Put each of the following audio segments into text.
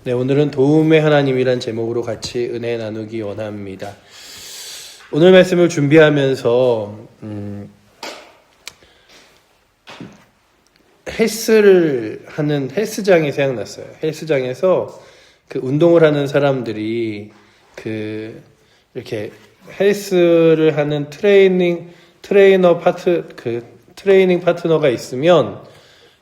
네, 오늘은 도움의 하나님이란 제목으로 같이 은혜 나누기 원합니다. 오늘 말씀을 준비하면서 헬스를 하는 헬스장이 생각났어요. 헬스장에서 그 운동을 하는 사람들이 이렇게 헬스를 하는 트레이닝 파트너가 있으면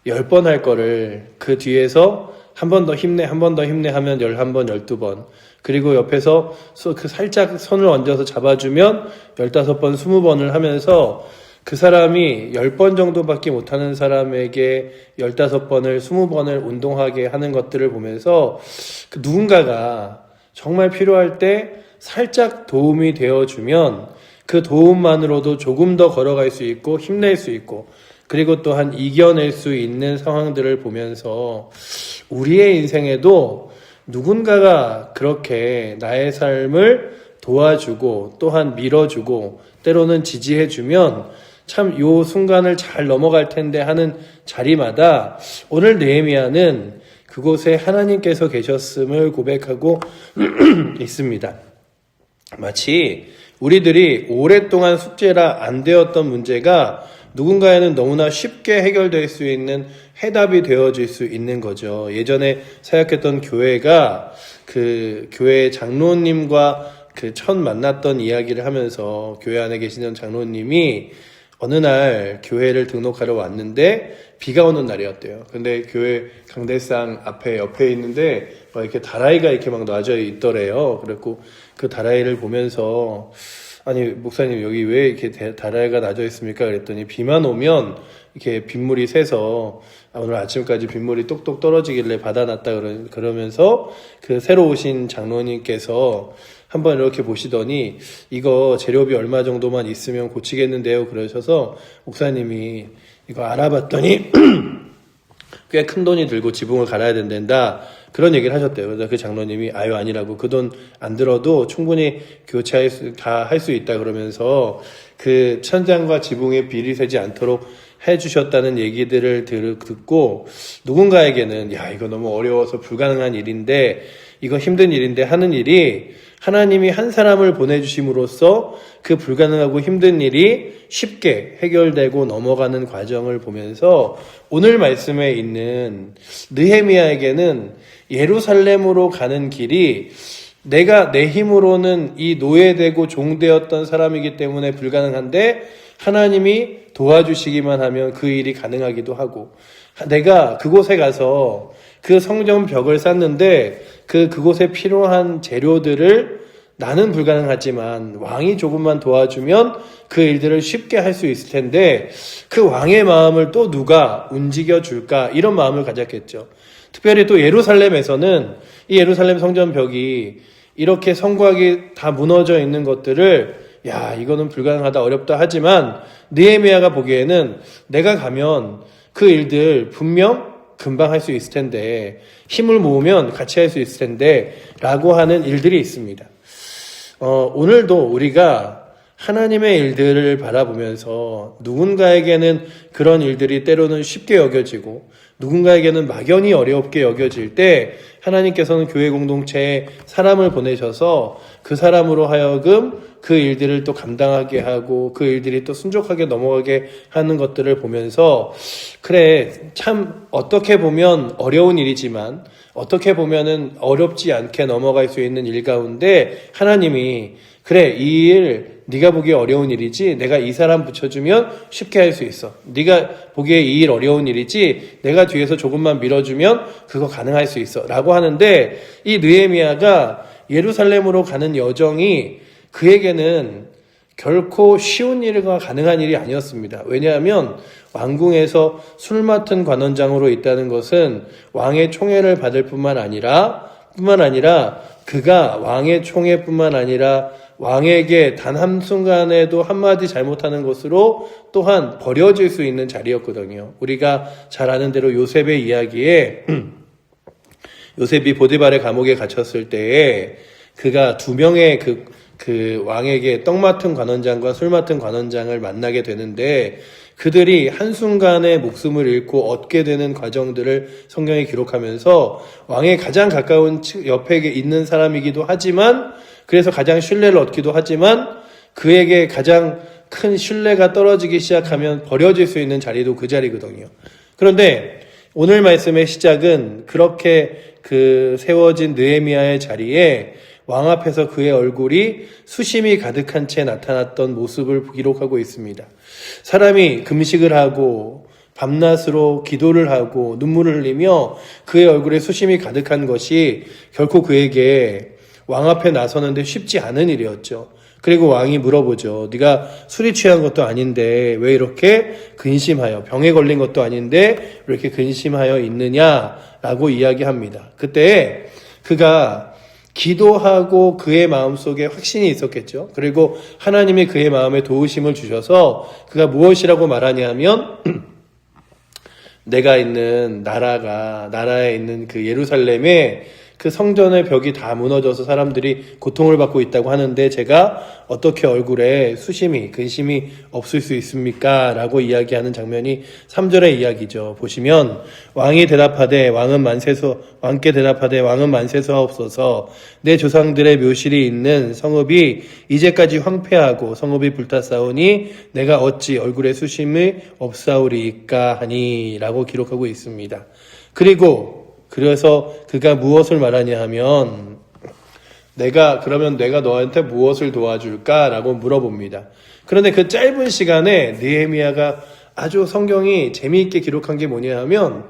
10번 할 거를 그 뒤에서 한 번 더 힘내 하면 11번, 12번. 그리고 옆에서 그 살짝 손을 얹어서 잡아주면 15번, 20번을 하면서 그 사람이 10번 정도밖에 못하는 사람에게 15번을, 20번을 운동하게 하는 것들을 보면서 그 누군가가 정말 필요할 때 살짝 도움이 되어주면 그 도움만으로도 조금 더 걸어갈 수 있고 힘낼 수 있고 그리고 또한 이겨낼 수 있는 상황들을 보면서 우리의 인생에도 누군가가 그렇게 나의 삶을 도와주고 또한 밀어주고 때로는 지지해주면 참 요 순간을 잘 넘어갈 텐데 하는 자리마다 오늘 느헤미야는 그곳에 하나님께서 계셨음을 고백하고 있습니다. 마치 우리들이 오랫동안 숙제라 안 되었던 문제가 누군가에는 너무나 쉽게 해결될 수 있는 해답이 되어질 수 있는 거죠. 예전에 사역했던 교회가 그 교회 장로님과 첫 만났던 이야기를 하면서 교회 안에 계시는 장로님이 어느 날 교회를 등록하러 왔는데 비가 오는 날이었대요. 근데 교회 강대상 옆에 있는데 막 이렇게 다라이가 이렇게 막 놔져 있더래요. 그래갖고 그 다라이를 보면서 아니 목사님 여기 왜 이렇게 다라이가 놔져 있습니까? 그랬더니 비만 오면 이렇게 빗물이 새서 오늘 아침까지 빗물이 똑똑 떨어지길래 받아놨다 그러면서 그 새로 오신 장로님께서 한번 이렇게 보시더니 이거 재료비 얼마 정도만 있으면 고치겠는데요 그러셔서 목사님이 이거 알아봤더니 꽤 큰 돈이 들고 지붕을 갈아야 된다 그런 얘기를 하셨대요. 그래서 그 장로님이 아니라고 그 돈 안 들어도 충분히 할 수 있다 그러면서 그 천장과 지붕에 비리 새지 않도록 해주셨다는 얘기들을 듣고 누군가에게는 이거 너무 어려워서 불가능한 일인데 이거 힘든 일인데 하는 일이 하나님이 한 사람을 보내주심으로써 그 불가능하고 힘든 일이 쉽게 해결되고 넘어가는 과정을 보면서 오늘 말씀에 있는 느헤미야에게는 예루살렘으로 가는 길이 내가 내 힘으로는 이 노예되고 종되었던 사람이기 때문에 불가능한데 하나님이 도와주시기만 하면 그 일이 가능하기도 하고 내가 그곳에 가서 그 성전 벽을 쌓는데 그곳에 필요한 재료들을 나는 불가능하지만 왕이 조금만 도와주면 그 일들을 쉽게 할 수 있을 텐데 그 왕의 마음을 또 누가 움직여 줄까 이런 마음을 가졌겠죠. 특별히 또 예루살렘에서는 이 예루살렘 성전 벽이 이렇게 성곽이 다 무너져 있는 것들을 이거는 불가능하다 어렵다 하지만 느헤미야가 보기에는 내가 가면 그 일들 분명 금방 할 수 있을 텐데 힘을 모으면 같이 할 수 있을 텐데 라고 하는 일들이 있습니다. 오늘도 우리가 하나님의 일들을 바라보면서 누군가에게는 그런 일들이 때로는 쉽게 여겨지고 누군가에게는 막연히 어렵게 여겨질 때 하나님께서는 교회 공동체에 사람을 보내셔서 그 사람으로 하여금 그 일들을 또 감당하게 하고 그 일들이 또 순종하게 넘어가게 하는 것들을 보면서 그래 참 어떻게 보면 어려운 일이지만 어떻게 보면은 어렵지 않게 넘어갈 수 있는 일 가운데 하나님이 그래 이 일 네가 보기에 어려운 일이지 내가 이 사람 붙여주면 쉽게 할 수 있어. 네가 보기에 이 일 어려운 일이지 내가 뒤에서 조금만 밀어주면 그거 가능할 수 있어 라고 하는데 이 느헤미야가 예루살렘으로 가는 여정이 그에게는 결코 쉬운 일과 가능한 일이 아니었습니다. 왜냐하면 왕궁에서 술 맡은 관원장으로 있다는 것은 왕의 총애를 받을 뿐만 아니라 그가 왕의 총애뿐만 아니라 왕에게 단 한순간에도 한마디 잘못하는 것으로 또한 버려질 수 있는 자리였거든요. 우리가 잘 아는 대로 요셉의 이야기에 요셉이 보디발의 감옥에 갇혔을 때에 그가 2명의 그 그 왕에게 떡 맡은 관원장과 술 맡은 관원장을 만나게 되는데 그들이 한순간에 목숨을 잃고 얻게 되는 과정들을 성경에 기록하면서 왕의 가장 가까운 옆에 있는 사람이기도 하지만 그래서 가장 신뢰를 얻기도 하지만 그에게 가장 큰 신뢰가 떨어지기 시작하면 버려질 수 있는 자리도 그 자리거든요. 그런데 오늘 말씀의 시작은 그렇게 그 세워진 느헤미야의 자리에 왕 앞에서 그의 얼굴이 수심이 가득한 채 나타났던 모습을 기록하고 있습니다. 사람이 금식을 하고 밤낮으로 기도를 하고 눈물을 흘리며 그의 얼굴에 수심이 가득한 것이 결코 그에게 왕 앞에 나서는데 쉽지 않은 일이었죠. 그리고 왕이 물어보죠. 네가 술이 취한 것도 아닌데 왜 이렇게 근심하여, 병에 걸린 것도 아닌데 왜 이렇게 근심하여 있느냐라고 이야기합니다. 그때 그가 기도하고 그의 마음속에 확신이 있었겠죠. 그리고 하나님이 그의 마음에 도우심을 주셔서 그가 무엇이라고 말하냐면 내가 있는 나라에 있는 그 예루살렘에 그 성전의 벽이 다 무너져서 사람들이 고통을 받고 있다고 하는데 제가 어떻게 얼굴에 수심이, 근심이 없을 수 있습니까? 라고 이야기하는 장면이 3절의 이야기죠. 보시면 왕께 대답하되 왕은 만세수하옵소서. 내 조상들의 묘실이 있는 성읍이 이제까지 황폐하고 성읍이 불탔사오니 내가 어찌 얼굴에 수심이 없사오리이까 하니 라고 기록하고 있습니다. 그래서 그가 무엇을 말하냐 하면 내가 너한테 무엇을 도와줄까? 라고 물어봅니다. 그런데 그 짧은 시간에 느헤미야가 아주 성경이 재미있게 기록한 게 뭐냐 하면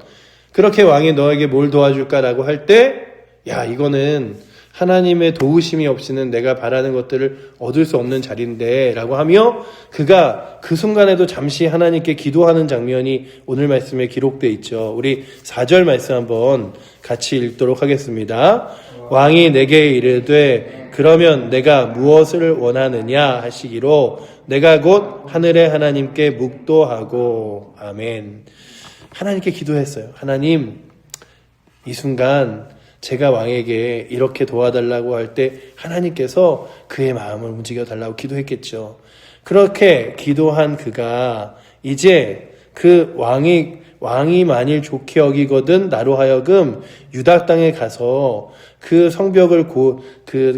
그렇게 왕이 너에게 뭘 도와줄까? 라고 할 때 이거는 하나님의 도우심이 없이는 내가 바라는 것들을 얻을 수 없는 자리인데 라고 하며 그가 그 순간에도 잠시 하나님께 기도하는 장면이 오늘 말씀에 기록되어 있죠. 우리 4절 말씀 한번 같이 읽도록 하겠습니다. 왕이 내게 이르되 그러면 내가 무엇을 원하느냐 하시기로 내가 곧 하늘의 하나님께 묵도하고 아멘. 하나님께 기도했어요. 하나님, 이 순간 제가 왕에게 이렇게 도와달라고 할 때 하나님께서 그의 마음을 움직여 달라고 기도했겠죠. 그렇게 기도한 그가 이제 그 왕이 만일 좋게 여기거든 나로 하여금 유다 땅에 가서 그 성벽을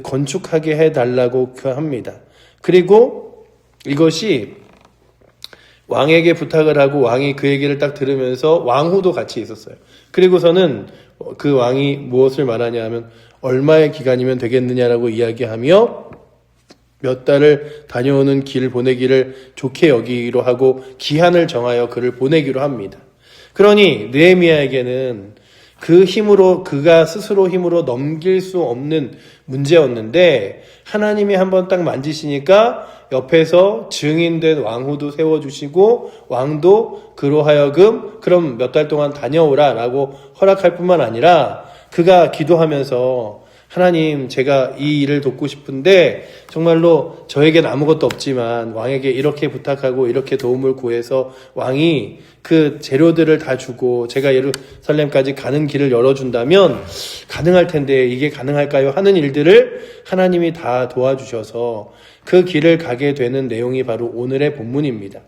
건축하게 해달라고 합니다. 그리고 이것이 왕에게 부탁을 하고 왕이 그 얘기를 딱 들으면서 왕후도 같이 있었어요. 그리고서는 그 왕이 무엇을 말하냐 하면 얼마의 기간이면 되겠느냐라고 이야기하며 몇 달을 다녀오는 길 보내기를 좋게 여기기로 하고 기한을 정하여 그를 보내기로 합니다. 그러니 느헤미야에게는 그 힘으로 그가 스스로 힘으로 넘길 수 없는 문제였는데 하나님이 한번 딱 만지시니까 옆에서 증인된 왕후도 세워주시고 왕도 그로 하여금 그럼 몇 달 동안 다녀오라 라고 허락할 뿐만 아니라 그가 기도하면서 하나님, 제가 이 일을 돕고 싶은데 정말로 저에겐 아무것도 없지만 왕에게 이렇게 부탁하고 이렇게 도움을 구해서 왕이 그 재료들을 다 주고 제가 예루살렘까지 가는 길을 열어준다면 가능할 텐데 이게 가능할까요? 하는 일들을 하나님이 다 도와주셔서 그 길을 가게 되는 내용이 바로 오늘의 본문입니다.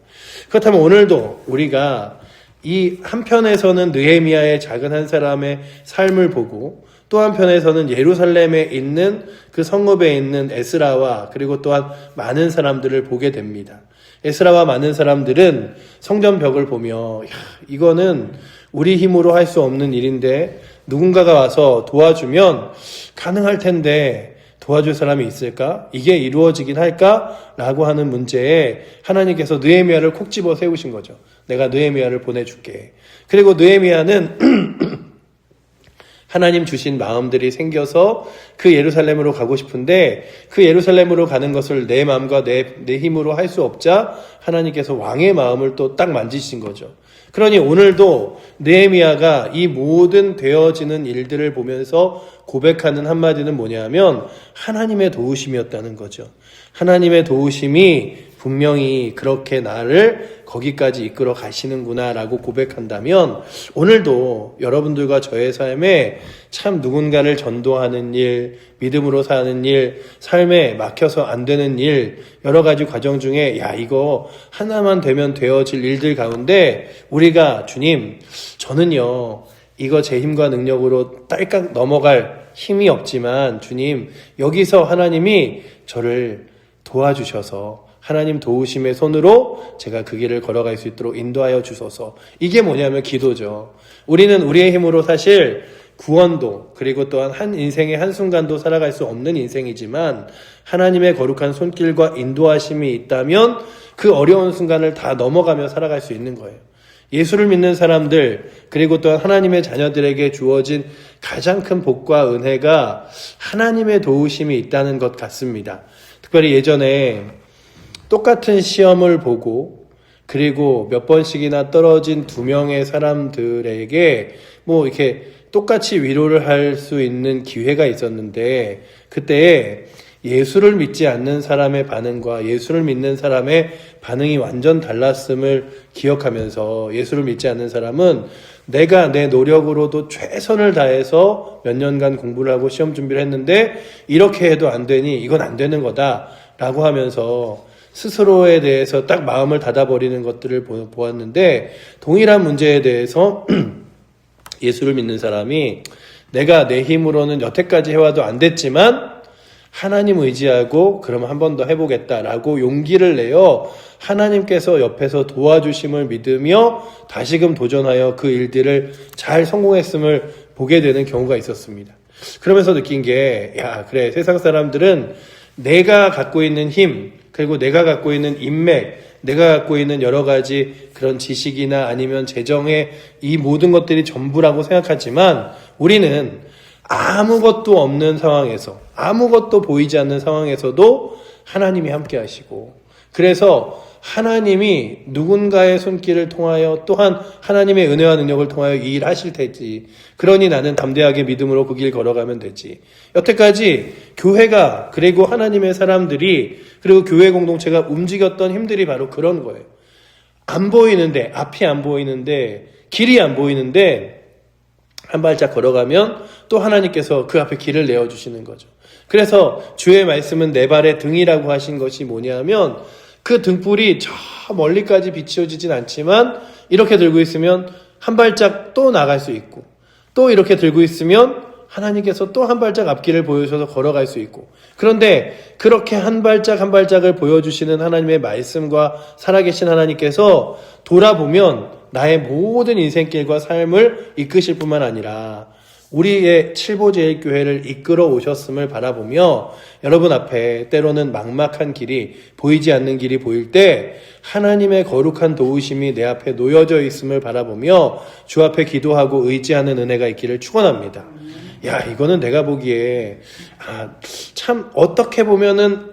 그렇다면 오늘도 우리가 이 한편에서는 느헤미야의 작은 한 사람의 삶을 보고 또 한편에서는 예루살렘에 있는 그 성읍에 있는 에스라와 그리고 또한 많은 사람들을 보게 됩니다. 에스라와 많은 사람들은 성전 벽을 보며 이거는 우리 힘으로 할 수 없는 일인데 누군가가 와서 도와주면 가능할 텐데 도와줄 사람이 있을까? 이게 이루어지긴 할까? 라고 하는 문제에 하나님께서 느헤미야를 콕 집어 세우신 거죠. 내가 느헤미야를 보내줄게. 그리고 느헤미야는 하나님 주신 마음들이 생겨서 그 예루살렘으로 가고 싶은데 그 예루살렘으로 가는 것을 내 마음과 내 힘으로 할 수 없자 하나님께서 왕의 마음을 또 딱 만지신 거죠. 그러니 오늘도 느헤미야가 이 모든 되어지는 일들을 보면서 고백하는 한마디는 뭐냐면 하나님의 도우심이었다는 거죠. 하나님의 도우심이 분명히 그렇게 나를 거기까지 이끌어 가시는구나라고 고백한다면 오늘도 여러분들과 저의 삶에 참 누군가를 전도하는 일, 믿음으로 사는 일, 삶에 막혀서 안 되는 일, 여러 가지 과정 중에 야 이거 하나만 되면 되어질 일들 가운데 우리가 주님 저는요 이거 제 힘과 능력으로 딸깍 넘어갈 힘이 없지만 주님 여기서 하나님이 저를 도와주셔서 하나님 도우심의 손으로 제가 그 길을 걸어갈 수 있도록 인도하여 주소서. 이게 뭐냐면 기도죠. 우리는 우리의 힘으로 사실 구원도 그리고 또한 한 인생의 한순간도 살아갈 수 없는 인생이지만 하나님의 거룩한 손길과 인도하심이 있다면 그 어려운 순간을 다 넘어가며 살아갈 수 있는 거예요. 예수를 믿는 사람들 그리고 또한 하나님의 자녀들에게 주어진 가장 큰 복과 은혜가 하나님의 도우심이 있다는 것 같습니다. 특별히 예전에 똑같은 시험을 보고 그리고 몇 번씩이나 떨어진 두 명의 사람들에게 뭐 이렇게 똑같이 위로를 할 수 있는 기회가 있었는데 그때 예수를 믿지 않는 사람의 반응과 예수를 믿는 사람의 반응이 완전 달랐음을 기억하면서 예수를 믿지 않는 사람은 내가 내 노력으로도 최선을 다해서 몇 년간 공부를 하고 시험 준비를 했는데 이렇게 해도 안 되니 이건 안 되는 거다 라고 하면서 스스로에 대해서 딱 마음을 닫아버리는 것들을 보았는데 동일한 문제에 대해서 예수를 믿는 사람이 내가 내 힘으로는 여태까지 해와도 안 됐지만 하나님 의지하고 그러면 한 번 더 해보겠다라고 용기를 내어 하나님께서 옆에서 도와주심을 믿으며 다시금 도전하여 그 일들을 잘 성공했음을 보게 되는 경우가 있었습니다. 그러면서 느낀 게 야 그래 세상 사람들은 내가 갖고 있는 힘 그리고 내가 갖고 있는 인맥 내가 갖고 있는 여러 가지 그런 지식이나 아니면 재정의 이 모든 것들이 전부라고 생각하지만 우리는 아무것도 없는 상황에서 아무것도 보이지 않는 상황에서도 하나님이 함께 하시고 그래서 하나님이 누군가의 손길을 통하여 또한 하나님의 은혜와 능력을 통하여 이 일 하실 테지. 그러니 나는 담대하게 믿음으로 그 길 걸어가면 되지. 여태까지 교회가 그리고 하나님의 사람들이 그리고 교회 공동체가 움직였던 힘들이 바로 그런 거예요. 안 보이는데 앞이 안 보이는데 길이 안 보이는데 한 발짝 걸어가면 또 하나님께서 그 앞에 길을 내어주시는 거죠. 그래서 주의 말씀은 내 발의 등이라고 하신 것이 뭐냐면 그 등불이 저 멀리까지 비춰지진 않지만 이렇게 들고 있으면 한 발짝 또 나갈 수 있고 또 이렇게 들고 있으면 하나님께서 또 한 발짝 앞길을 보여주셔서 걸어갈 수 있고 그런데 그렇게 한 발짝 한 발짝을 보여주시는 하나님의 말씀과 살아계신 하나님께서 돌아보면 나의 모든 인생길과 삶을 이끄실 뿐만 아니라 우리의 칠보제일교회를 이끌어 오셨음을 바라보며 여러분 앞에 때로는 막막한 길이 보이지 않는 길이 보일 때 하나님의 거룩한 도우심이 내 앞에 놓여져 있음을 바라보며 주 앞에 기도하고 의지하는 은혜가 있기를 축원합니다. 야 이거는 내가 보기에 참 어떻게 보면은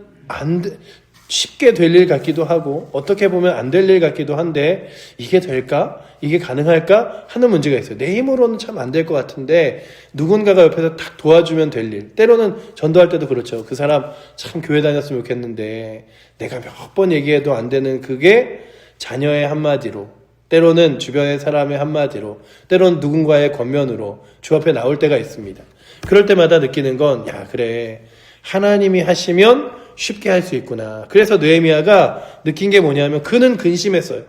쉽게 될 일 같기도 하고 어떻게 보면 안 될 일 같기도 한데 이게 될까? 이게 가능할까? 하는 문제가 있어요. 내 힘으로는 참 안 될 것 같은데 누군가가 옆에서 탁 도와주면 될 일. 때로는 전도할 때도 그렇죠. 그 사람 참 교회 다녔으면 좋겠는데 내가 몇 번 얘기해도 안 되는 그게 자녀의 한마디로 때로는 주변의 사람의 한마디로 때로는 누군가의 권면으로 주 앞에 나올 때가 있습니다. 그럴 때마다 느끼는 건 야 그래 하나님이 하시면 쉽게 할 수 있구나. 그래서 느헤미야가 느낀 게 뭐냐면 그는 근심했어요.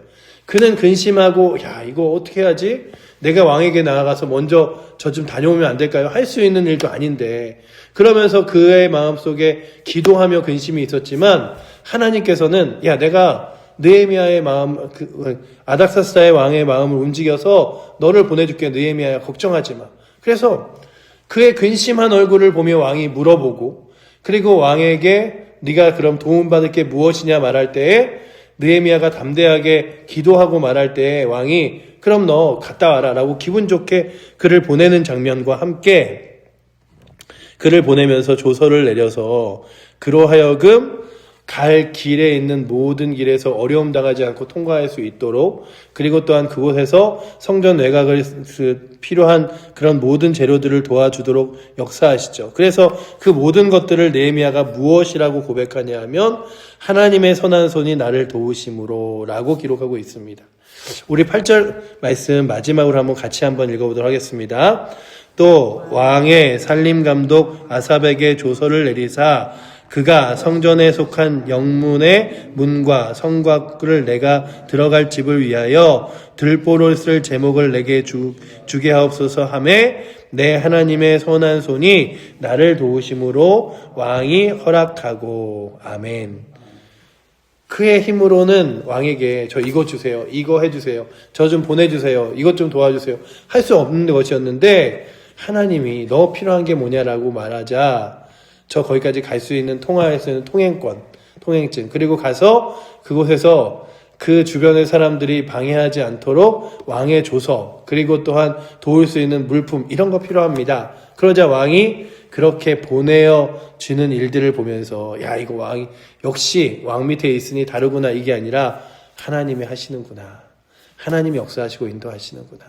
그는 근심하고 야 이거 어떻게 하지? 내가 왕에게 나아가서 먼저 저 좀 다녀오면 안 될까요? 할 수 있는 일도 아닌데 그러면서 그의 마음속에 기도하며 근심이 있었지만 하나님께서는 야 내가 느헤미야의 마음 아닥사스다의 왕의 마음을 움직여서 너를 보내줄게. 느헤미야야 걱정하지 마. 그래서 그의 근심한 얼굴을 보며 왕이 물어보고 그리고 왕에게 네가 그럼 도움받을 게 무엇이냐 말할 때에 느헤미야가 담대하게 기도하고 말할 때에 왕이 그럼 너 갔다 와라 라고 기분 좋게 그를 보내는 장면과 함께 그를 보내면서 조서를 내려서 그로 하여금 갈 길에 있는 모든 길에서 어려움 당하지 않고 통과할 수 있도록, 그리고 또한 그곳에서 성전 외곽을 필요한 그런 모든 재료들을 도와주도록 역사하시죠. 그래서 그 모든 것들을 느헤미야가 무엇이라고 고백하냐 하면 하나님의 선한 손이 나를 도우심으로 라고 기록하고 있습니다. 우리 8절 말씀 마지막으로 같이 한번 읽어보도록 하겠습니다. 또 왕의 살림감독 아삽에게 조서를 내리사 그가 성전에 속한 영문의 문과 성곽을 내가 들어갈 집을 위하여 들보를 쓸 제목을 내게 주게 하옵소서 하매 내 하나님의 선한 손이 나를 도우심으로 왕이 허락하고. 아멘. 그의 힘으로는 왕에게 저 이거 주세요, 이거 해주세요, 저 좀 보내주세요, 이것 좀 도와주세요 할 수 없는 것이었는데, 하나님이 너 필요한 게 뭐냐라고 말하자 저 거기까지 갈 수 있는 통화할 수 있는 통행권, 통행증, 그리고 가서 그곳에서 그 주변의 사람들이 방해하지 않도록 왕의 조서, 그리고 또한 도울 수 있는 물품, 이런 거 필요합니다. 그러자 왕이 그렇게 보내어 주는 일들을 보면서 야, 이거 왕이 역시 왕 밑에 있으니 다르구나, 이게 아니라 하나님이 하시는구나, 하나님이 역사하시고 인도하시는구나.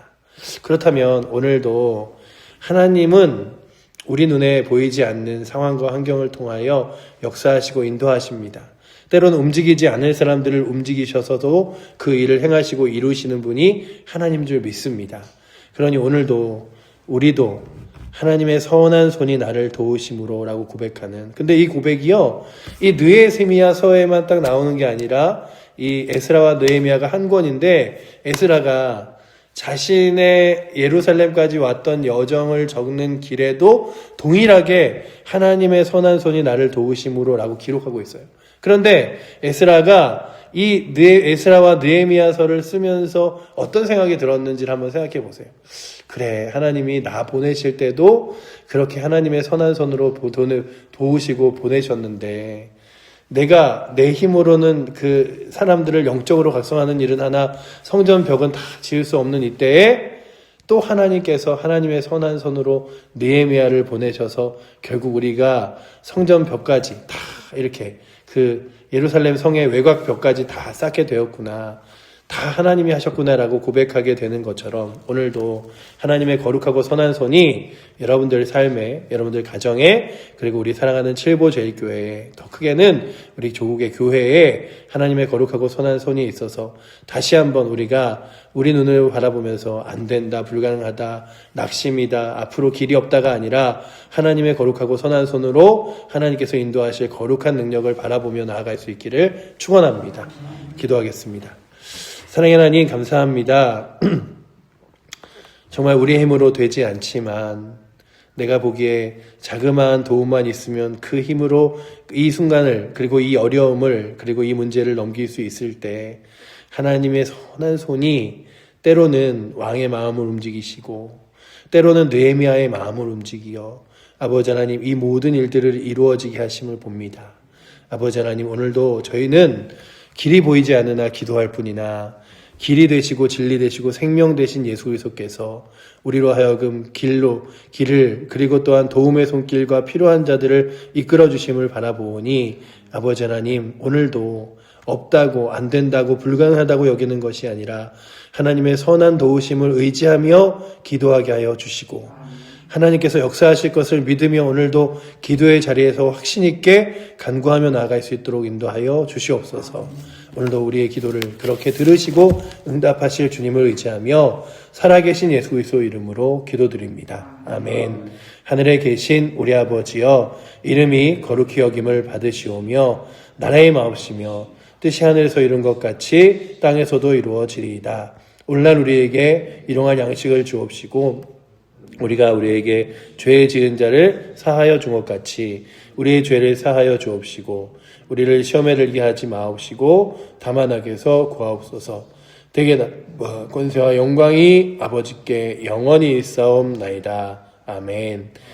그렇다면 오늘도 하나님은 우리 눈에 보이지 않는 상황과 환경을 통하여 역사하시고 인도하십니다. 때로는 움직이지 않을 사람들을 움직이셔서도 그 일을 행하시고 이루시는 분이 하나님인 줄 믿습니다. 그러니 오늘도 우리도 하나님의 선한 손이 나를 도우심으로 라고 고백하는, 근데 이 고백이요, 이 느헤미야서에만 딱 나오는 게 아니라 이 에스라와 느헤미야가 한 권인데, 에스라가 자신의 예루살렘까지 왔던 여정을 적는 길에도 동일하게 하나님의 선한 손이 나를 도우심으로 라고 기록하고 있어요. 그런데 에스라가 이 에스라와 느헤미야서를 쓰면서 어떤 생각이 들었는지를 한번 생각해 보세요. 그래, 하나님이 나 보내실 때도 그렇게 하나님의 선한 손으로 도우시고 보내셨는데, 내가 내 힘으로는 그 사람들을 영적으로 각성하는 일은 하나, 성전 벽은 다 지을 수 없는 이때에 또 하나님께서 하나님의 선한 손으로 느헤미야를 보내셔서 결국 우리가 성전 벽까지 다 이렇게 그 예루살렘 성의 외곽 벽까지 다 쌓게 되었구나, 다 하나님이 하셨구나라고 고백하게 되는 것처럼, 오늘도 하나님의 거룩하고 선한 손이 여러분들 삶에, 여러분들 가정에, 그리고 우리 사랑하는 칠보제일교회에, 더 크게는 우리 조국의 교회에 하나님의 거룩하고 선한 손이 있어서 다시 한번 우리가 우리 눈을 바라보면서 안 된다, 불가능하다, 낙심이다, 앞으로 길이 없다가 아니라 하나님의 거룩하고 선한 손으로 하나님께서 인도하실 거룩한 능력을 바라보며 나아갈 수 있기를 축원합니다. 기도하겠습니다. 사랑의 하나님, 감사합니다. 정말 우리의 힘으로 되지 않지만 내가 보기에 자그마한 도움만 있으면 그 힘으로 이 순간을, 그리고 이 어려움을, 그리고 이 문제를 넘길 수 있을 때 하나님의 선한 손이 때로는 왕의 마음을 움직이시고 때로는 느헤미야의 마음을 움직이어 아버지 하나님 이 모든 일들을 이루어지게 하심을 봅니다. 아버지 하나님, 오늘도 저희는 길이 보이지 않으나 기도할 뿐이나 길이 되시고 진리 되시고 생명 되신 예수 그리스도께서 우리로 하여금 길을, 그리고 또한 도움의 손길과 필요한 자들을 이끌어 주심을 바라보니 아버지 하나님, 오늘도 없다고, 안 된다고, 불가능하다고 여기는 것이 아니라 하나님의 선한 도우심을 의지하며 기도하게 하여 주시고, 하나님께서 역사하실 것을 믿으며 오늘도 기도의 자리에서 확신 있게 간구하며 나아갈 수 있도록 인도하여 주시옵소서. 오늘도 우리의 기도를 그렇게 들으시고 응답하실 주님을 의지하며 살아계신 예수 그리스도 이름으로 기도드립니다. 아멘. 하늘에 계신 우리 아버지여, 이름이 거룩히 여김을 받으시오며 나라의 마옵시며 뜻이 하늘에서 이룬 것 같이 땅에서도 이루어지리이다. 오늘날 우리에게 일용할 양식을 주옵시고 우리가 우리에게 죄 지은 자를 사하여 준 것 같이 우리의 죄를 사하여 주옵시고 우리를 시험에 들게 하지 마옵시고 다만 악에서 구하옵소서. 대개 권세와 영광이 아버지께 영원히 있사옵나이다. 아멘.